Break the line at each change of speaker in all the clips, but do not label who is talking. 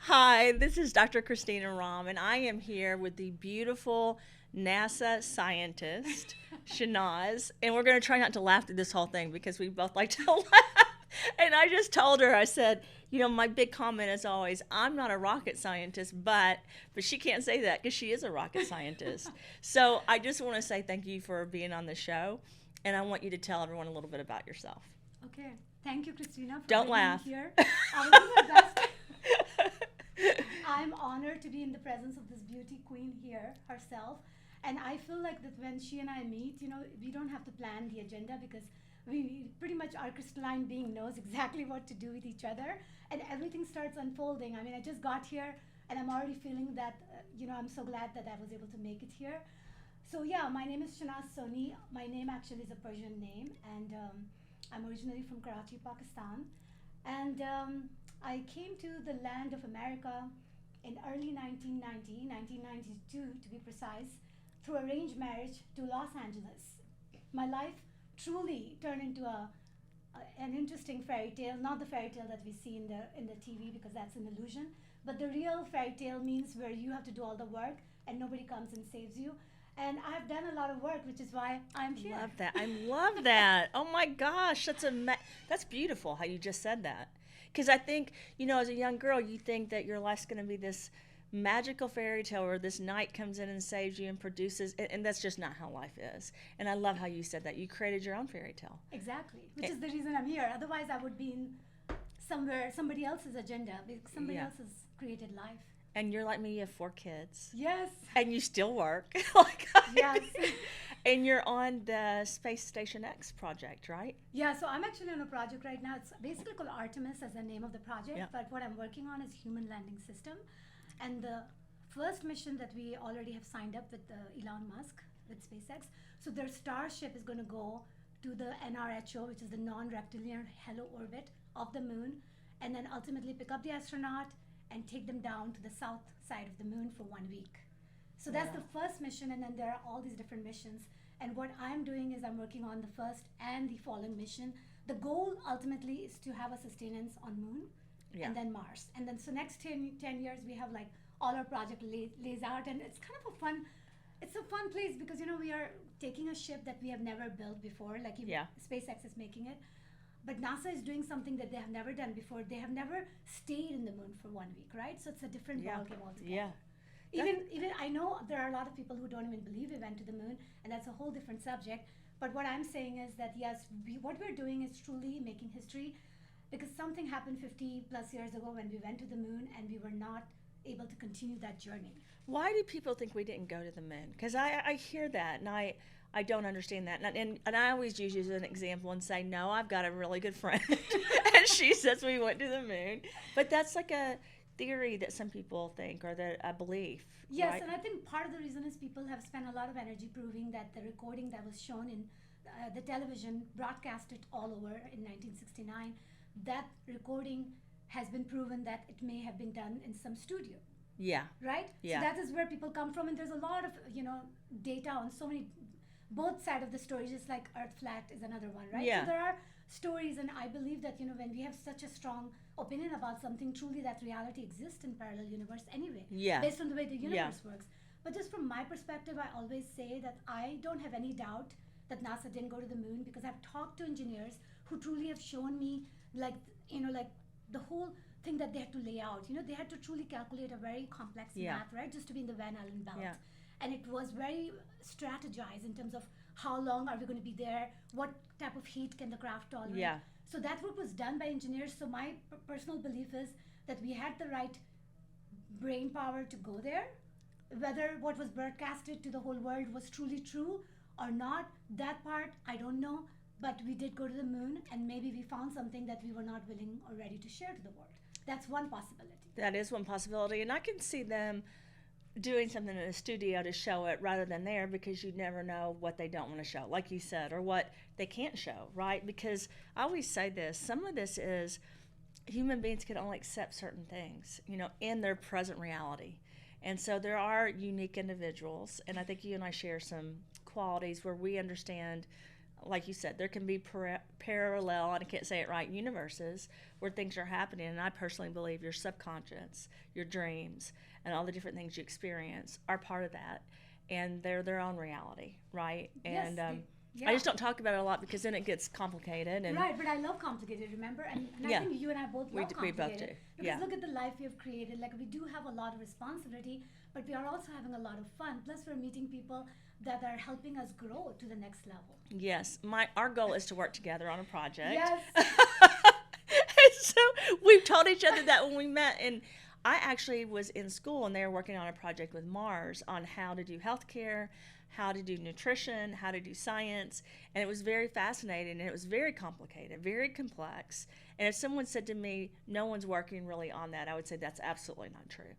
Hi, this is Dr. Christina Rahm, and I am here with the beautiful NASA scientist, Shenaz, and we're going to try not to laugh through this whole thing because we both like to laugh. And I just told her, I said, my big comment is always, I'm not a rocket scientist, but she can't say that because she is a rocket scientist. So I just want to say thank you for being on the show, and I want you to tell everyone a little bit about yourself.
Okay. Thank you, Christina, for
Don't
bringing me
laugh.
here. I will do my best. I'm honored to be in the presence of this beauty queen here herself. And I feel like that when she and I meet, we don't have to plan the agenda because we pretty much our crystalline being knows exactly what to do with each other. And everything starts unfolding. I mean, I just got here and I'm already feeling that, I'm so glad that I was able to make it here. So, yeah, my name is Shehnaz Soni. My name actually is a Persian name. And I'm originally from Karachi, Pakistan. And I came to the land of America in early 1990, 1992 to be precise, through arranged marriage to Los Angeles. My life truly turned into an interesting fairy tale, not the fairy tale that we see in the TV because that's an illusion, but the real fairy tale means where you have to do all the work and nobody comes and saves you. And I've done a lot of work, which is why I'm here.
Love that. I love that. Oh my gosh, that's beautiful how you just said that. Because I think, as a young girl, you think that your life's going to be this magical fairy tale where this knight comes in and saves you and produces, and that's just not how life is. And I love how you said that. You created your own fairy tale.
Exactly, which is the reason I'm here. Otherwise, I would be in somebody else's agenda because somebody else has created life.
And you're like me, you have 4 kids.
Yes.
And you still work. Like
yes.
And you're on the Space Station X project, right?
Yeah, so I'm actually on a project right now. It's basically called Artemis as the name of the project, but what I'm working on is human landing system. And the first mission that we already have signed up with Elon Musk, with SpaceX, so their Starship is going to go to the NRHO, which is the non-rectilinear hello orbit of the moon, and then ultimately pick up the astronaut and take them down to the south side of the moon for 1 week. So that's the first mission, and then there are all these different missions. And what I'm doing is I'm working on the first and the following mission. The goal ultimately is to have a sustenance on moon and then Mars. And then so next 10 years we have like all our project lays out, and it's kind of it's a fun place because we are taking a ship that we have never built before, like SpaceX is making it. But NASA is doing something that they have never done before. They have never stayed in the moon for 1 week, right? So it's a different ballgame altogether.
Yeah.
Even I know there are a lot of people who don't even believe we went to the moon, and that's a whole different subject. But what I'm saying is that yes, what we're doing is truly making history, because something happened 50 plus years ago when we went to the moon and we were not able to continue that journey.
Why do people think we didn't go to the moon? Because I hear that and I don't understand that. And I always use you as an example and say, no, I've got a really good friend. And she says we went to the moon. But that's like a theory that some people think, or that a belief.
Yes,
right?
And I think part of the reason is people have spent a lot of energy proving that the recording that was shown in the television broadcasted all over in 1969, that recording has been proven that it may have been done in some studio.
Yeah.
Right?
Yeah.
So that is where people come from, and there's a lot of, data on so many, both sides of the story, just like Earth flat is another one, right?
Yeah.
So there are stories, and I believe that, when we have such a strong opinion about something, truly that reality exists in parallel universe anyway.
Yeah.
Based on the way the universe works. But just from my perspective, I always say that I don't have any doubt that NASA didn't go to the moon, because I've talked to engineers who truly have shown me like the whole thing that they had to lay out. They had to truly calculate a very complex math, right? Just to be in the Van Allen belt.
Yeah.
And it was very strategized in terms of how long are we going to be there, what type of heat can the craft tolerate.
Yeah.
So that work was done by engineers. So my personal belief is that we had the right brain power to go there. Whether what was broadcasted to the whole world was truly true or not, that part I don't know. But we did go to the moon, and maybe we found something that we were not willing or ready to share to the world. That's one possibility.
That is one possibility. And I can see them doing something in a studio to show it rather than there, because you never know what they don't want to show, like you said, or what they can't show, right? Because I always say this, some of this is human beings can only accept certain things, in their present reality. And so there are unique individuals, and I think you and I share some qualities where we understand like you said, there can be parallel, and I can't say it right, universes where things are happening. And I personally believe your subconscious, your dreams, and all the different things you experience are part of that. And they're their own reality, right?
Yes,
And
yeah.
I just don't talk about it a lot because then it gets complicated. And
right, but I love complicated, remember? And
Yeah.
I think you and I both love
we both
complicated.
do.
Because
Yeah.
look at the life we have created. Like, we do have a lot of responsibility, but we are also having a lot of fun. Plus, we're meeting people that are helping us grow to the next level.
Yes, our goal is to work together on a project.
Yes.
So we've told each other that when we met, and I actually was in school and they were working on a project with Mars on how to do healthcare, how to do nutrition, how to do science, and it was very fascinating and it was very complicated, very complex. And if someone said to me, no one's working really on that, I would say that's absolutely not true.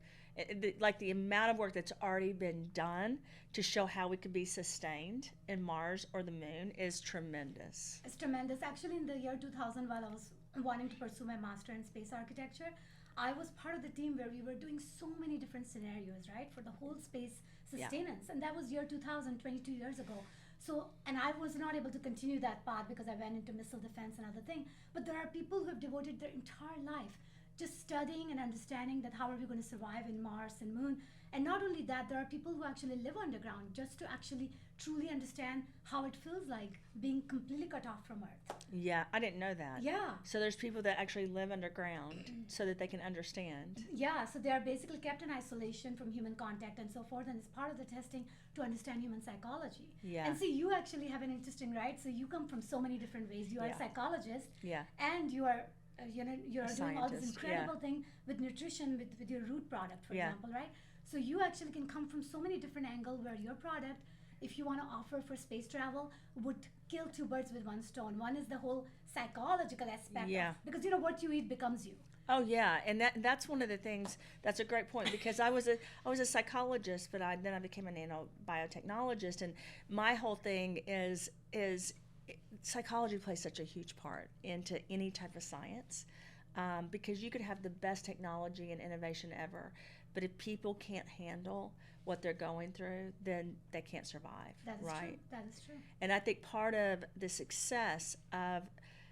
Like the amount of work that's already been done to show how we could be sustained in Mars or the moon is tremendous.
It's tremendous. Actually, in the year 2000, while I was wanting to pursue my master in space architecture, I was part of the team where we were doing so many different scenarios, right, for the whole space sustenance. Yeah. And that was year 2000, 22 years ago. So, and I was not able to continue that path because I went into missile defense and other thing. But there are people who have devoted their entire life just studying and understanding that how are we going to survive in Mars and Moon. And not only that, there are people who actually live underground just to actually truly understand how it feels like being completely cut off from Earth.
Yeah, I didn't know that.
Yeah.
So there's people that actually live underground so that they can understand.
Yeah, so they are basically kept in isolation from human contact and so forth, and it's part of the testing to understand human psychology.
Yeah.
And see, you actually have an interesting, right? So you come from so many different ways. You are a psychologist.
Yeah.
And you are you're doing all this incredible thing with nutrition, with your root product, for example, right? So you actually can come from so many different angles where your product, if you want to offer for space travel, would kill two birds with one stone. One is the whole psychological aspect, because what you eat becomes you.
Oh yeah, and that's one of the things. That's a great point because I was a psychologist, but then I became a nanobiotechnologist, and my whole thing is psychology plays such a huge part into any type of science, because you could have the best technology and innovation ever, but if people can't handle what they're going through, then they can't survive.
That is
right?
True. That is true.
And I think part of the success of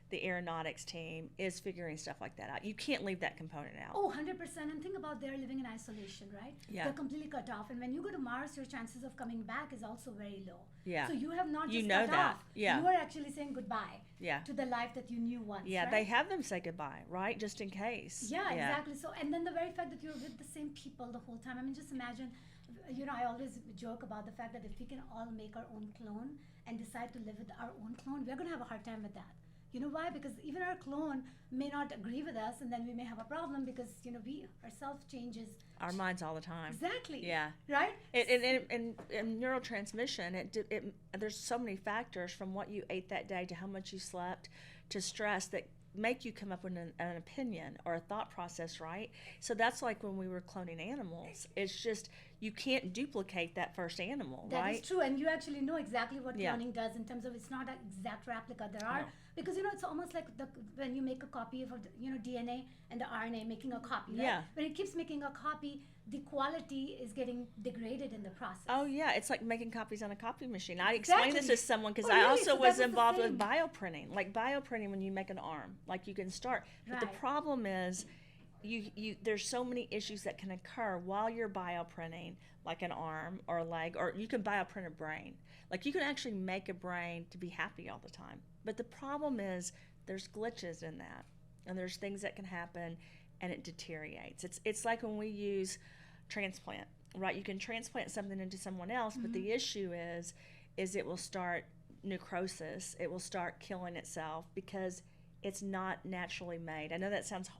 the aeronautics team is figuring stuff like that out. You can't leave that component out.
Oh, 100%. And think about they're living in isolation, right?
Yeah.
They're completely cut off. And when you go to Mars, your chances of coming back is also very low.
Yeah.
So you have not just
cut
off.
Yeah.
You are actually saying goodbye to the life that you knew once.
Yeah,
right?
they have them say goodbye, right? Just in case.
Yeah, exactly. So, and then the very fact that you're with the same people the whole time. I mean, just imagine, I always joke about the fact that if we can all make our own clone and decide to live with our own clone, we're going to have a hard time with that. You know why? Because even our clone may not agree with us, and then we may have a problem because, we ourselves changes
our minds all the time.
Exactly.
Yeah.
Right?
And neurotransmission, there's so many factors from what you ate that day to how much you slept to stress that make you come up with an opinion or a thought process, right? So that's like when we were cloning animals. It's just you can't duplicate that first animal, right?
That is true, and you actually know exactly what cloning does in terms of it's not an exact replica. There are because it's almost like when you make a copy of DNA and the RNA making a copy. Right?
Yeah.
When it keeps making a copy, the quality is getting degraded in the process.
Oh yeah, it's like making copies on a copy machine. I explained this to someone because I
really?
also
So
was involved with bioprinting. Like bioprinting when you make an arm, like you can start. But the problem is there's so many issues that can occur while you're bioprinting, like an arm or a leg, or you can bioprint a brain. Like you can actually make a brain to be happy all the time. But the problem is there's glitches in that, and there's things that can happen, and it deteriorates. It's like when we use transplant, right? You can transplant something into someone else, but the issue is it will start necrosis. It will start killing itself because it's not naturally made. I know that sounds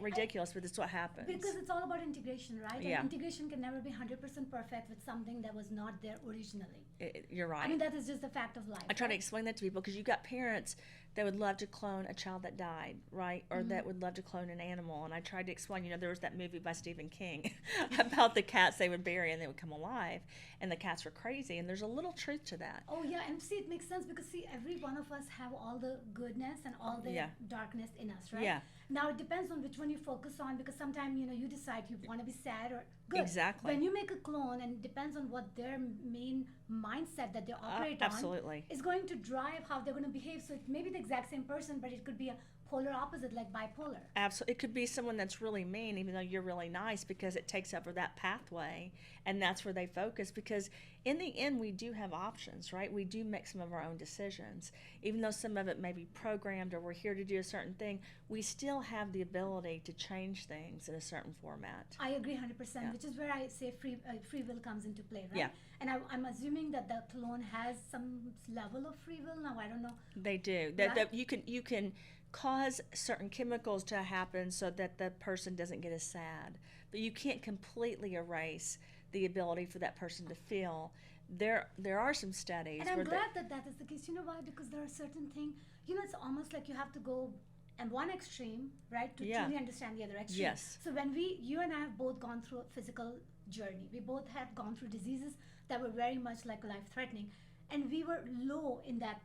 ridiculous, but it's what happens.
Because it's all about integration, right?
Yeah.
And integration can never be 100% perfect with something that was not there originally.
You're right.
I mean, that is just a fact of life.
I try to explain that to people because you've got parents that would love to clone a child that died, right? Or that would love to clone an animal. And I tried to explain, there was that movie by Stephen King about the cats they would bury and they would come alive. And the cats were crazy. And there's a little truth to that.
Oh, yeah. And see, it makes sense because, every one of us have all the goodness and all the darkness in us, right?
Yeah.
Now, it depends on which one you focus on because sometimes, you decide you want to be sad or good.
Exactly.
When you make a clone, and it depends on what their main mindset that they operate on,
absolutely,
is going to drive how they're going to behave. So it may be the exact same person, but it could be a polar opposite, like bipolar.
absolutely. It could be someone that's really mean, even though you're really nice, because it takes over that pathway, and that's where they focus. Because in the end, we do have options, right? We do make some of our own decisions, even though some of it may be programmed or we're here to do a certain thing. We still have the ability to change things in a certain format.
I agree 100%,
Yeah.
which is where I say free will comes into play, right?
Yeah.
And I'm assuming that the clone has some level of free will. Now, I don't know.
They do. That you can cause certain chemicals to happen so that the person doesn't get as sad, but you can't completely erase the ability for that person to feel. There are some studies.
And I'm
where
glad that that is the case. You know why? Because there are certain things, it's almost like you have to go and one extreme, right, to
Yeah.
truly understand the other extreme.
Yes.
So when you and I have both gone through a physical journey, we both have gone through diseases that were very much like life-threatening, and we were low in that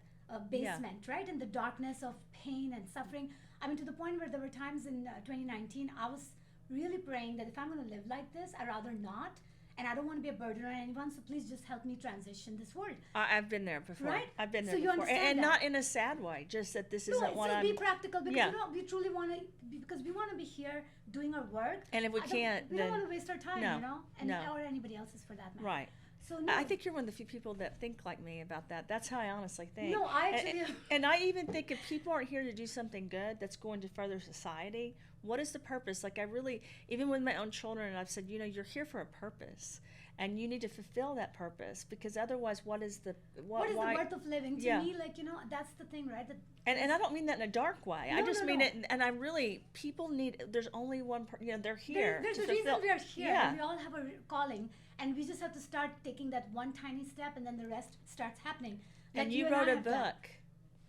basement, right, in the darkness of pain and suffering. I mean, to the point where there were times in 2019, I was really praying that if I'm going to live like this, I'd rather not. And I don't want to be a burden on anyone, so please just help me transition this world.
I've been there before.
Right?
I've been there
So you
before,
understand
and
that.
not in a sad way. Just that this isn't what
so
I'm.
be practical, because
Yeah.
we truly want to, because we want to be here doing our work.
And if we can't,
we
then
don't want to waste our time,
no,
and
no.
or anybody else's for that matter.
right.
So no,
I think you're one of the few people that think like me about that. That's how I honestly think.
No, I actually.
And I even think if people aren't here to do something good that's going to further society, what is the purpose? Like, I really, even with my own children, I've said, you're here for a purpose, and you need to fulfill that purpose, because otherwise, what is the
What is
why,
the worth of living? To
Yeah.
me, like, that's the thing, right? That
and I don't mean that in a dark way. I
No,
just
no,
mean
no.
it, and I really, people need. There's only one. They're here.
there's
to
a reason
fulfill-
we are here.
Yeah.
And we all have a calling, and we just have to start taking that one tiny step, and then the rest starts happening. Like
And you
I
wrote a
have done.
book.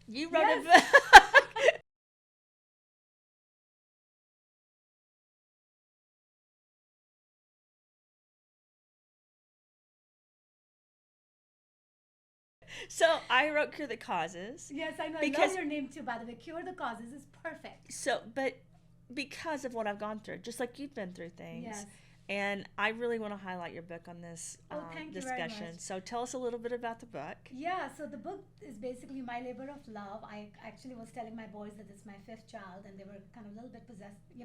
You wrote
Yes.
a book. So I wrote Cure the Causes.
Yes, I know. I
Because-
love your name too, by the way. Cure the Causes is perfect.
So, but because of what I've gone through, just like you've been through things.
Yes.
And I really want to highlight your book on this
Thank you very
discussion.
much.
So tell us a little bit about the book.
Yeah, so the book is basically my labor of love. I actually was telling my boys that it's my 5th child, and they were kind of a little bit possessed, They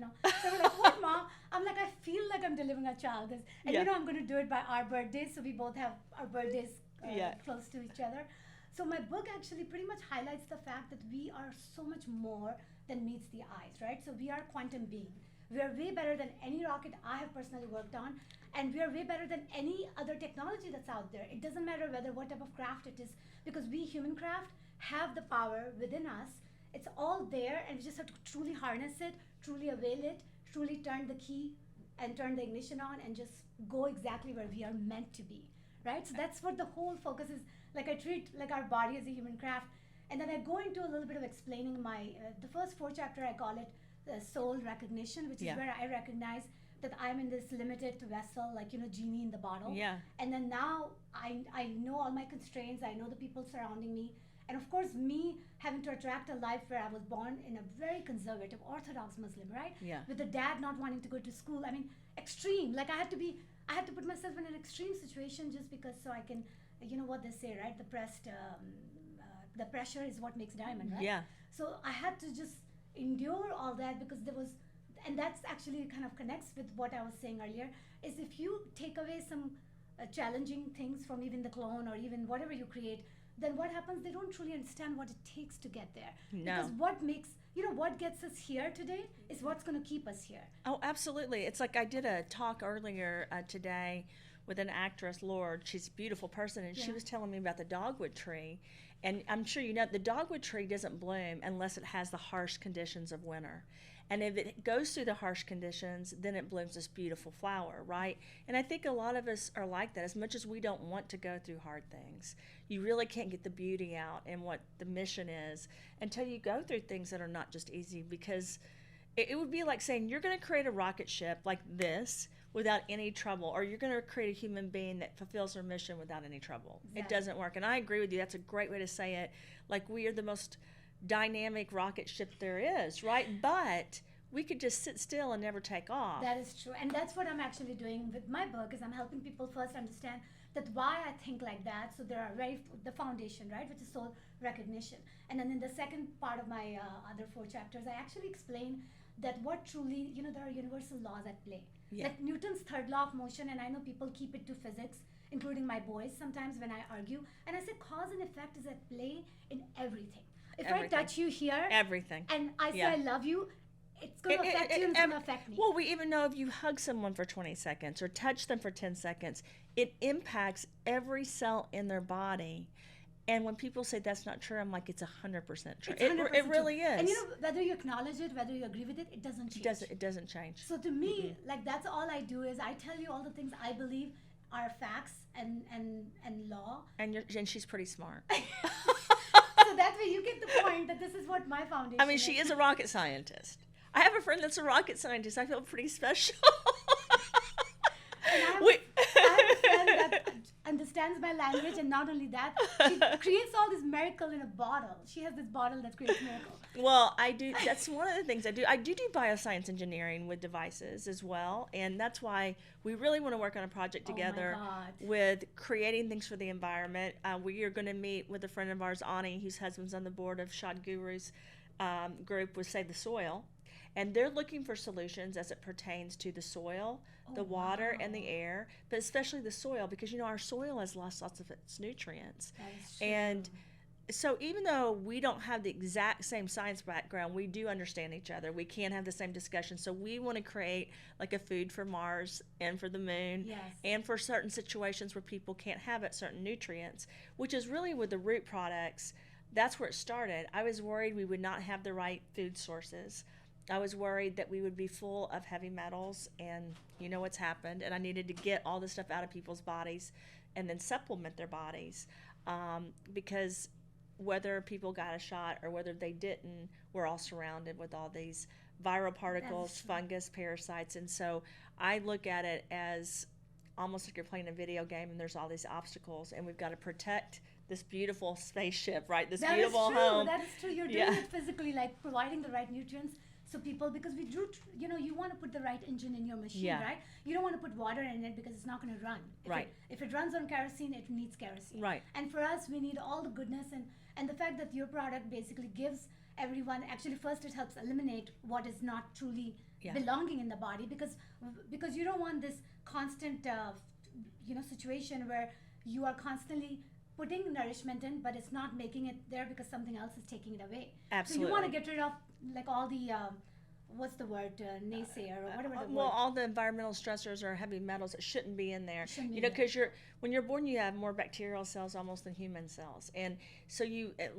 were like, "What, Mom?" I'm like, "I feel like I'm delivering a child." And
Yeah.
I'm going to do it by our birthdays, so we both have our birthdays
Yeah.
close to each other. So my book actually pretty much highlights the fact that we are so much more than meets the eyes, right? So we are quantum being. We are way better than any rocket I have personally worked on, and we are way better than any other technology that's out there. It doesn't matter what type of craft it is, because we human craft have the power within us. It's all there, and we just have to truly harness it, truly avail it, truly turn the key and turn the ignition on, and just go exactly where we are meant to be, right? So that's what the whole focus is. Like, I treat like our body as a human craft, and then I go into a little bit of explaining my the first 4 chapter. I call it the soul recognition, which is where I recognize that I'm in this limited vessel, like genie in the bottle.
Yeah.
And then now I know all my constraints. I know the people surrounding me, and of course me having to attract a life where I was born in a very conservative Orthodox Muslim, right?
Yeah.
With the dad not wanting to go to school. I mean, extreme. Like I had to put myself in an extreme situation just because so I can. You know what they say, right? The pressure is what makes diamond, right?
Yeah.
So I had to just endure all that because there was, and that's actually kind of connects with what I was saying earlier, is if you take away some challenging things from even the clone or even whatever you create, then what happens? They don't truly understand what it takes to get there.
No.
Because what makes, what gets us here today is what's going to keep us here.
Oh, absolutely. It's like I did a talk earlier today with an actress, Lord. She's a beautiful person, and she was telling me about the dogwood tree. And I'm sure the dogwood tree doesn't bloom unless it has the harsh conditions of winter. And if it goes through the harsh conditions, then it blooms this beautiful flower, right? And I think a lot of us are like that. As much as we don't want to go through hard things, you really can't get the beauty out and what the mission is until you go through things that are not just easy, because it would be like saying you're going to create a rocket ship like this without any trouble, or you're going to create a human being that fulfills their mission without any trouble.
Exactly.
It doesn't work. And I agree with you. That's a great way to say it. Like, we are the most dynamic rocket ship there is, right? But we could just sit still and never take off.
That is true. And that's what I'm actually doing with my book is I'm helping people first understand that why I think like that. So there are the foundation, right, which is soul recognition. And then in the second part of my other 4 chapters, I actually explain that what truly, there are universal laws at play.
Yeah.
Like Newton's third law of motion, and I know people keep it to physics, including my boys sometimes when I argue. And I say cause and effect is at play in everything. If
Everything.
I touch you here,
Everything.
and I say
Yeah.
I love you, it's going to affect you and it's going to affect me.
Well, we even know if you hug someone for 20 seconds or touch them for 10 seconds, it impacts every cell in their body. And when people say that's not true, I'm like, it's 100% true.
It's 100%
It really
true.
is.
And whether you acknowledge it, whether you agree with it, it doesn't change.
It doesn't change.
So to me, like that's all I do is I tell you all the things I believe are facts and law.
And she's pretty smart.
So that way you get the point that this is what my foundation
I mean, she is a rocket scientist. I have a friend that's a rocket scientist. I feel pretty special.
And I have a friend that understands my language, and not only that, she creates all this miracle in a bottle. She has this bottle that creates miracle.
Well, I do. That's one of the things I do. I do bioscience engineering with devices as well, and that's why we really want to work on a project together with creating things for the environment. We are going to meet with a friend of ours, Ani, whose husband's on the board of Shad Guru's group with Save the Soil, and they're looking for solutions as it pertains to the soil, the water, and the air, but especially the soil, because our soil has lost lots of its nutrients.
That is true.
And so even though we don't have the exact same science background, we do understand each other. We can have the same discussion. So we want to create like a food for Mars and for the moon,
Yes.
and for certain situations where people can't have it, certain nutrients, which is really with the root products. That's where it started. I was worried we would not have the right food sources. I was worried that we would be full of heavy metals, and you know what's happened. And I needed to get all this stuff out of people's bodies and then supplement their bodies, because whether people got a shot or whether they didn't, we're all surrounded with all these viral particles, fungus, parasites. And so I look at it as almost like you're playing a video game and there's all these obstacles, and we've got to protect this beautiful spaceship, right? This beautiful home.
That is true. You're doing it physically, like providing the right nutrients. So people, because we do, you want to put the right engine in your machine, right? You don't want to put water in it because it's not going to run. If it runs on kerosene, it needs kerosene.
Right.
And for us, we need all the goodness and the fact that your product basically gives everyone, actually first it helps eliminate what is not truly belonging in the body, because you don't want this constant, situation where you are constantly putting nourishment in, but it's not making it there because something else is taking it away.
Absolutely.
So you want to get rid of like all the what's the word, naysayer or whatever the word.
Well, all the environmental stressors or heavy metals that shouldn't be in there. Because when you're born, you have more bacterial cells almost than human cells, and so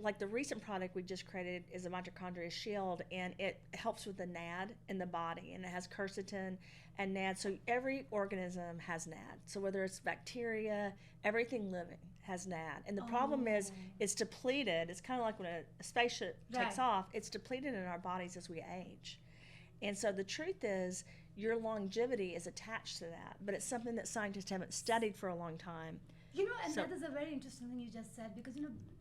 like the recent product we just created is a mitochondria shield, and it helps with the NAD in the body, and it has quercetin and NAD. So every organism has NAD. So whether it's bacteria, everything living has NAD, and the problem is it's depleted. It's kind of like when a spaceship takes off, it's depleted in our bodies as we age. And so the truth is your longevity is attached to that, but it's something that scientists haven't studied for a long time.
And that is a very interesting thing you just said, because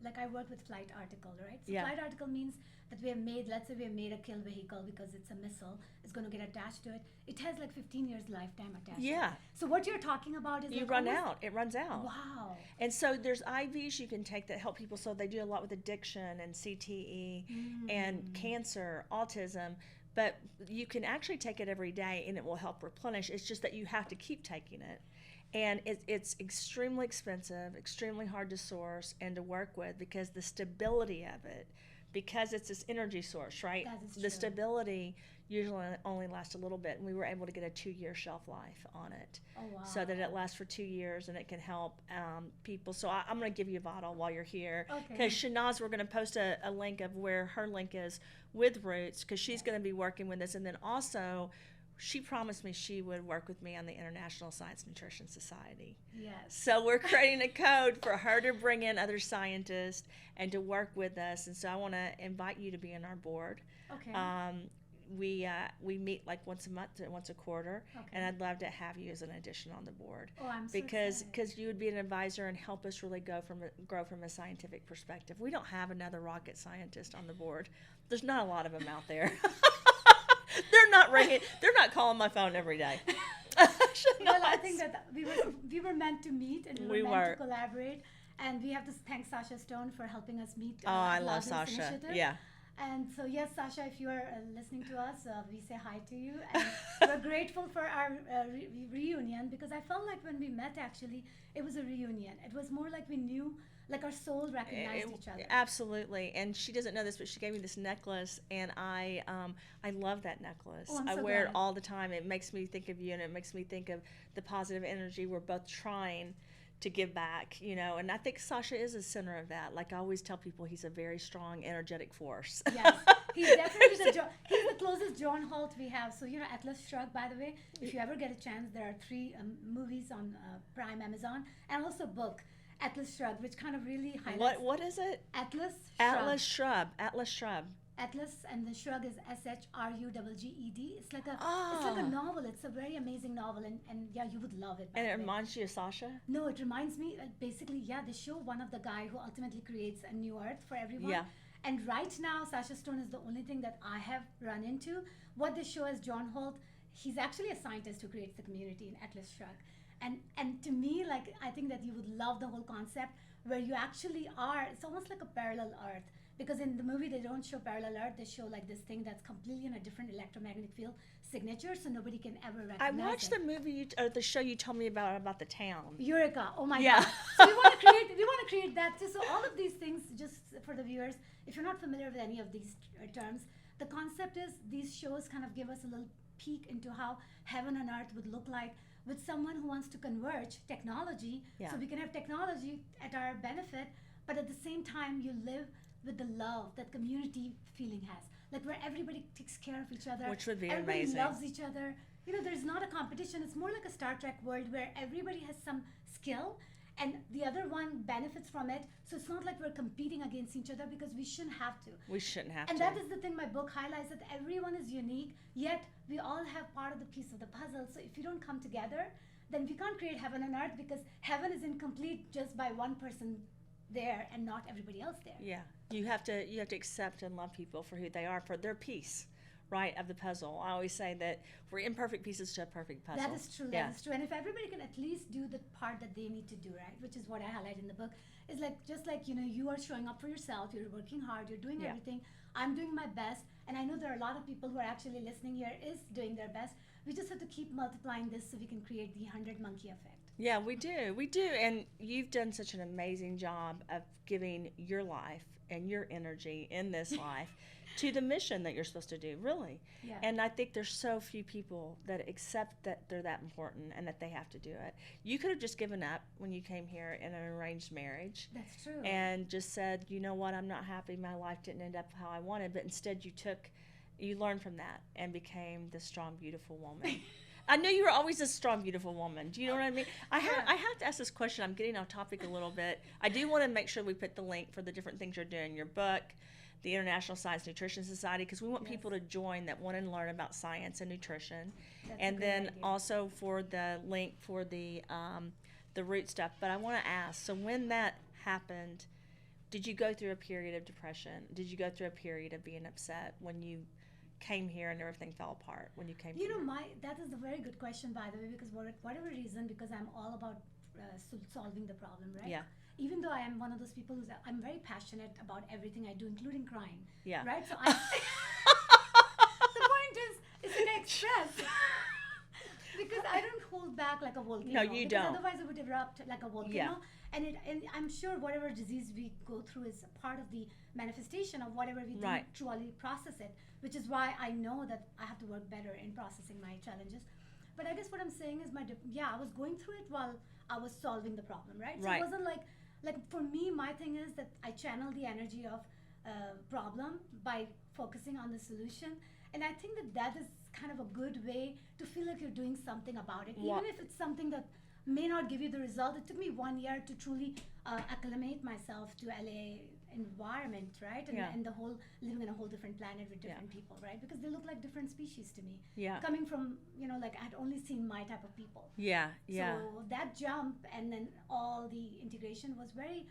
like I work with flight article, right? So flight article means that we have made, let's say we have made a kill vehicle because it's a missile, it's going to get attached to it. It has like 15 years lifetime attached to it. So what you're talking about is
it runs out.
Wow.
And so there's IVs you can take that help people. So they do a lot with addiction and CTE and cancer, autism. But you can actually take it every day and it will help replenish. It's just that you have to keep taking it. And it's extremely expensive, extremely hard to source and to work with, because the stability of it, because it's this energy source, right?
That is true.
The stability usually only lasts a little bit, and we were able to get a 2-year shelf life on it.
Oh, wow.
So that it lasts for 2 years and it can help people. So I'm going to give you a bottle while you're here. Because Shenaz, we're going to post a link of where her link is with Roots, because she's going to be working with us. And then also, she promised me she would work with me on the International Science Nutrition Society.
Yes.
So we're creating a code for her to bring in other scientists and to work with us. And so I want to invite you to be on our board.
Okay.
We meet like once a month, once a quarter, and I'd love to have you as an addition on the board.
Oh, I'm so
because
excited.
you would be an advisor and help us really grow from a scientific perspective. We don't have another rocket scientist on the board. There's not a lot of them out there. They're not ringing. They're not calling my phone every day.
Well, I think that we were meant to meet, and we were meant to collaborate. And we have to thank Sasha Stone for helping us meet.
I love Sasha.
Initiative.
Yeah.
And so, yes, Sasha, if you are listening to us, we say hi to you. And we're grateful for our reunion, because I felt like when we met, actually, it was a reunion. It was more like we knew, like our soul recognized each other.
Absolutely. And she doesn't know this, but she gave me this necklace, and I love that necklace.
Oh,
I
so
wear
glad.
it all the time. It makes me think of you, and it makes me think of the positive energy we're both trying to give back, and I think Sasha is the center of that. Like I always tell people, he's a very strong, energetic force.
Yes, he's definitely he's the closest John Holt we have. So, Atlas Shrugged, by the way, if you ever get a chance, there are 3 movies on Prime Amazon, and also a book, Atlas Shrugged, which kind of really highlights.
What is it?
Atlas
Shrub. Atlas Shrub.
Atlas, and the shrug is SHRUGGED. It's like a novel. It's a very amazing novel, and yeah, you would love it.
And it reminds you of Sasha?
No, it reminds me, basically, yeah, they show one of the guy who ultimately creates a new earth for everyone.
Yeah.
And right now, Sasha Stone is the only thing that I have run into. What they show as John Holt, he's actually a scientist who creates the community in Atlas Shrugged. And to me, like, I think that you would love the whole concept where you actually are, it's almost like a parallel earth. Because in the movie, they don't show parallel earth. They show like this thing that's completely in a different electromagnetic field signature, so nobody can ever recognize
I watched
it.
the movie or the show you told me about the town.
Eureka! Oh my
Yeah.
God! So we want to create that too. So all of these things, just for the viewers, if you're not familiar with any of these terms, the concept is these shows kind of give us a little peek into how heaven and earth would look like with someone who wants to converge technology, so we can have technology at our benefit, but at the same time, you live with the love that community feeling has, like where everybody takes care of each other,
which would be
everybody
amazing.
Loves each other. There's not a competition. It's more like a Star Trek world where everybody has some skill and the other one benefits from it. So it's not like we're competing against each other, because we shouldn't have to.
We shouldn't have
and
to.
And that is the thing my book highlights, that everyone is unique, yet we all have part of the piece of the puzzle. So if you don't come together, then we can't create heaven and earth, because heaven is incomplete just by one person there and not everybody else there.
Yeah, you have to accept and love people for who they are, for their piece, right, of the puzzle. I always say that we're imperfect pieces to a perfect puzzle.
That is true.
Yeah.
That is true. And if everybody can at least do the part that they need to do, right, which is what I highlight in the book, is like just like you are showing up for yourself, you're working hard, you're doing everything. I'm doing my best, and I know there are a lot of people who are actually listening here is doing their best. We just have to keep multiplying this so we can create the 100 monkey effect.
Yeah, we do, and you've done such an amazing job of giving your life and your energy in this life to the mission that you're supposed to do, really.
Yeah.
And I think there's so few people that accept that they're that important and that they have to do it. You could have just given up when you came here in an arranged marriage.
That's true.
And just said, you know what, I'm not happy, my life didn't end up how I wanted, but instead you learned from that and became this strong, beautiful woman. I knew you were always a strong, beautiful woman. Do you know what I mean? I have to ask this question. I'm getting off topic a little bit. I do want to make sure we put the link for the different things you're doing, your book, the International Science Nutrition Society, because we want people to join that want to learn about science and nutrition.
That's
and then
idea.
Also for the link for the root stuff. But I want to ask, so when that happened, did you go through a period of depression? Did you go through a period of being upset when you came here and everything fell apart when you came here?
That is a very good question, by the way, because whatever reason, because I'm all about solving the problem, right?
Yeah.
Even though I am one of those people I'm very passionate about everything I do, including crying.
Yeah.
Right? So the point is that I express. Because I don't hold back like a volcano.
No, you don't.
Otherwise it would erupt like a volcano.
Yeah.
And I'm sure whatever disease we go through is a part of the manifestation of whatever we do to truly process it, which is why I know that I have to work better in processing my challenges. But I guess what I'm saying is I was going through it while I was solving the problem, right? So it wasn't like for me, my thing is that I channel the energy of problem by focusing on the solution. And I think that is kind of a good way to feel like you're doing something about it. Even if it's something that may not give you the result. It took me 1 year to truly acclimate myself to LA environment, right? And the whole living in a whole different planet with different people, right? Because they look like different species to me.
Yeah.
Coming from, like I had only seen my type of people.
Yeah, yeah.
So that jump and then all the integration was very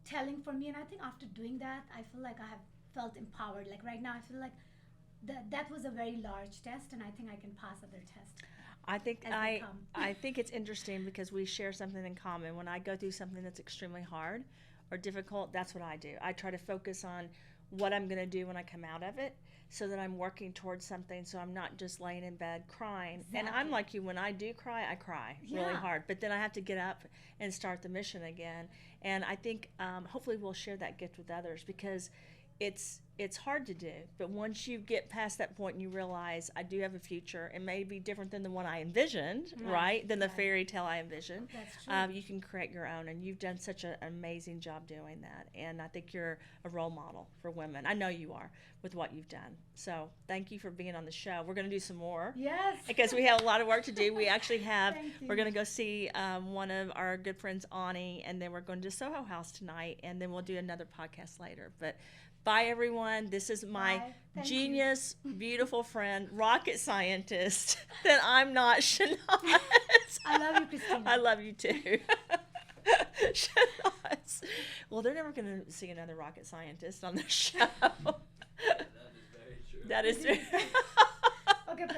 telling for me. And I think after doing that, I feel like I have felt empowered. Like right now, I feel like that was a very large test, and I think I can pass other tests.
I think
As they come.
I think it's interesting because we share something in common. When I go through something that's extremely hard or difficult, that's what I do. I try to focus on what I'm going to do when I come out of it, so that I'm working towards something, so I'm not just laying in bed crying. And I'm
Exactly.
like you, when I do cry, I cry really
Yeah.
hard. But then I have to get up and start the mission again. And I think hopefully we'll share that gift with others, because it's hard to do. But once you get past that point and you realize I do have a future, it may be different than the one I envisioned, right? Than the
Right.
fairy tale I envisioned.
That's true.
You can create your own, and you've done such an amazing job doing that. And I think you're a role model for women. I know you are with what you've done. So thank you for being on the show. We're going to do some more.
Yes.
Because we have a lot of work to do. We actually have,
Thank you.
we're going to go see one of our good friends, Ani, and then we're going to Soho House tonight, and then we'll do another podcast later. But bye, everyone. This is my
Bye. Thank
genius, beautiful friend, rocket scientist, that I'm not, Shenaz.
I love you, Christina.
I love you too. Shenaz. Well, they're never going to see another rocket scientist on the show.
That is very true.
That is true.
Okay, press